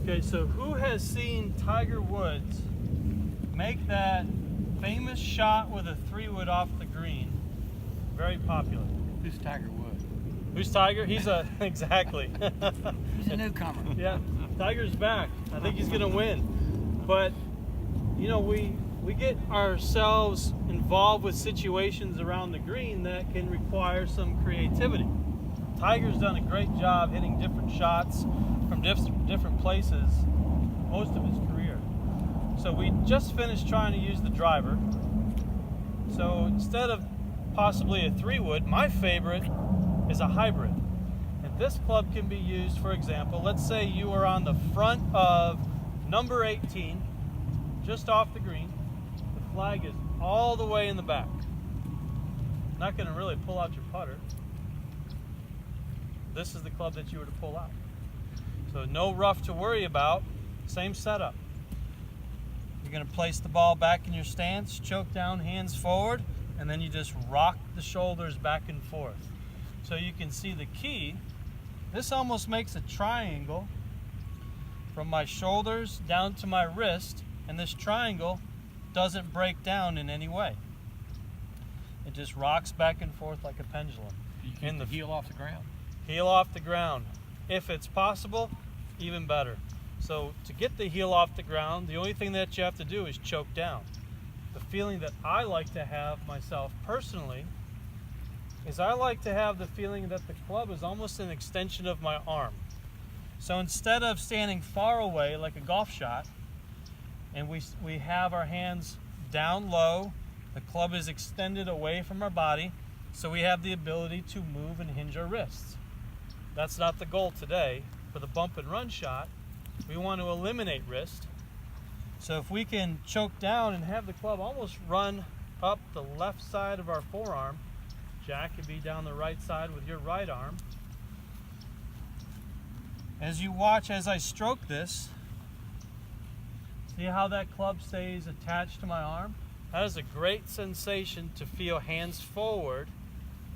Okay, so who has seen Tiger Woods make that famous shot with a 3-wood off the green? Very popular. Who's Tiger Woods? Who's Tiger? He's a exactly. He's a newcomer. Yeah, Tiger's back. I think he's gonna win. But you know, we get ourselves involved with situations around the green that can require some creativity. Tiger's done a great job hitting different shots from different places most of his career. So we just finished trying to use the driver. So instead of possibly a 3-wood, my favorite is a hybrid. And this club can be used, for example, let's say you are on the front of number 18, just off the green. The flag is all the way in the back. Not going to really pull out your putter. This is the club that you were to pull out. So no rough to worry about. Same setup. You're going to place the ball back in your stance, choke down, hands forward, and then you just rock the shoulders back and forth. So you can see the key. This almost makes a triangle from my shoulders down to my wrist, and this triangle doesn't break down in any way. It just rocks back and forth like a pendulum. You keep the heel off the ground? Heel off the ground. If it's possible, even better. So to get the heel off the ground, the only thing that you have to do is choke down. The feeling that I like to have myself personally is I like to have the feeling that the club is almost an extension of my arm. So instead of standing far away like a golf shot, and we have our hands down low, the club is extended away from our body, so we have the ability to move and hinge our wrists. That's not the goal today. For the bump and run shot, we want to eliminate wrist. So if we can choke down and have the club almost run up the left side of our forearm, Jack could be down the right side with your right arm. As you watch as I stroke this, see how that club stays attached to my arm? That is a great sensation to feel hands forward,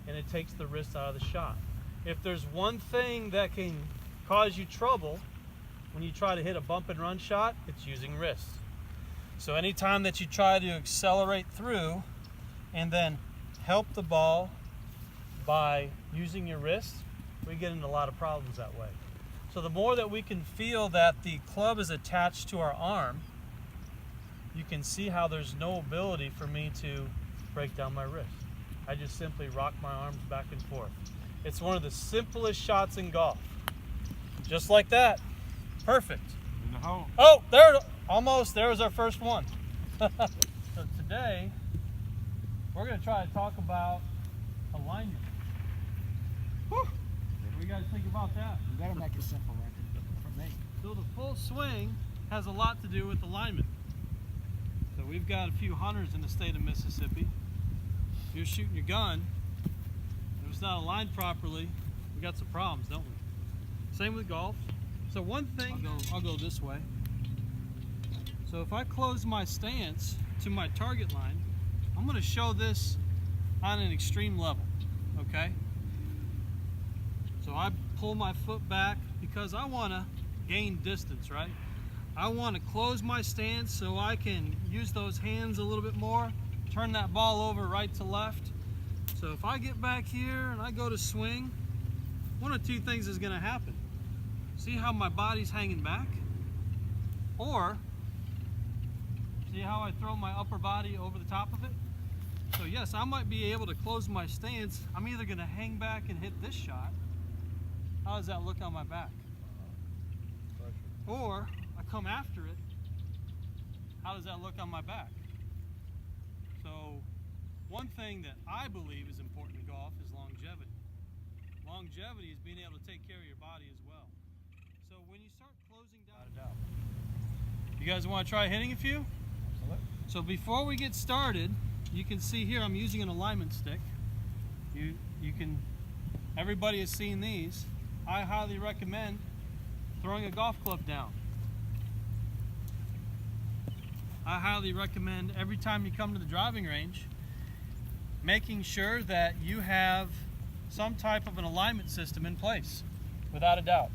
and it takes the wrist out of the shot. If there's one thing that can cause you trouble when you try to hit a bump and run shot, it's using wrist. So anytime that you try to accelerate through and then help the ball by using your wrist, we get into a lot of problems that way. So the more that we can feel that the club is attached to our arm, you can see how there's no ability for me to break down my wrist. I just simply rock my arms back and forth. It's one of the simplest shots in golf. Just like that. Perfect. In the hole. Oh, there, almost. There was our first one. So today, we're going to try to talk about alignment. What do you guys think about that? You better make it simple, Rick, for me. So the full swing has a lot to do with alignment. So we've got a few hunters in the state of Mississippi. If you're shooting your gun, and it's not aligned properly, we got some problems, don't we? Same with golf. So one thing, I'll go this way. So if I close my stance to my target line, I'm going to show this on an extreme level, okay? So I pull my foot back because I want to gain distance, right? I want to close my stance so I can use those hands a little bit more, turn that ball over right to left. So if I get back here and I go to swing, one of two things is going to happen. See how my body's hanging back? Or, see how I throw my upper body over the top of it? So yes, I might be able to close my stance. I'm either going to hang back and hit this shot. How does that look on my back? Or, I come after it. How does that look on my back? So, one thing that I believe is important in golf is longevity. Longevity is being able to take care of your body as well. So when you start closing down, you guys want to try hitting a few? Absolutely. So before we get started, you can see here I'm using an alignment stick. You can, everybody has seen these. I highly recommend throwing a golf club down. I highly recommend every time you come to the driving range, making sure that you have some type of an alignment system in place, without a doubt.